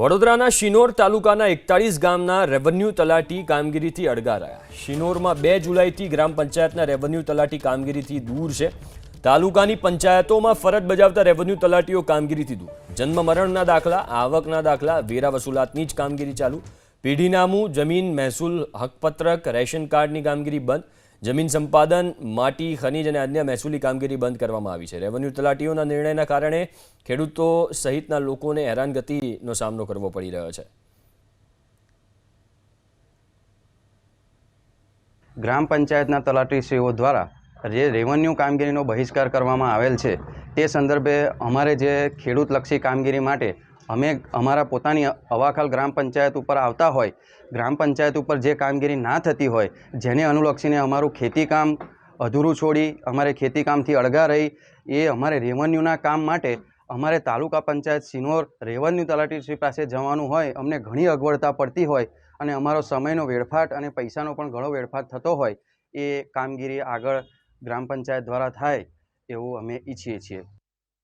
વડોદરાના શિનોર તાલુકાના 41 ગામના રેવન્યુ તલાટી કામગીરીથી અળગા રહ્યા। શિનોરમાં 2 જુલાઈથી ગ્રામ પંચાયતના રેવન્યુ તલાટી કામગીરીથી દૂર છે। તાલુકાની પંચાયતોમાં ફરજ બજાવતા રેવન્યુ તલાટીઓ કામગીરીથી દૂર। જન્મ મરણના દાખલા, આવકના દાખલા, વેરા વસૂલાતની જ કામગીરી ચાલુ। પેઢીનામું, જમીન મહેસૂલ, હકપત્રક, રેશન કાર્ડની કામગીરી બંધ। જમીન સંપાદન, માટી, ખનીજ અને અન્ય મહેસૂલી કામગીરી બંધ કરવામાં આવી છે। રેવન્યુ તલાટીઓના નિર્ણયના કારણે ખેડૂતો સહિતના લોકોને હેરાનગતિનો સામનો કરવો પડી રહ્યો છે। ગ્રામ પંચાયતના તલાટીશ્રીઓ દ્વારા જે રેવન્યુ કામગીરીનો બહિષ્કાર કરવામાં આવેલ છે તે સંદર્ભે અમારે જે ખેડૂતલક્ષી કામગીરી માટે અમે અમારા પોતાની અવાખાલ ગ્રામ પંચાયત ઉપર આવતા હોય, ગ્રામ પંચાયત ઉપર જે કામગીરી ના થતી હોય, જેને અનુલક્ષીને અમારું ખેતીકામ અધૂરું છોડી અમારે ખેતીકામથી અળગા રહી એ અમારે રેવન્યુના કામ માટે અમારે તાલુકા પંચાયત શિનોર રેવન્યુ તલાટીશ્રી પાસે જવાનું હોય, અમને ઘણી અગવડતા પડતી હોય અને અમારો સમયનો વેડફાટ અને પૈસાનો પણ ઘણો વેડફાટ થતો હોય, એ કામગીરી આગળ ગ્રામ પંચાયત દ્વારા થાય એવું અમે ઈચ્છીએ છીએ।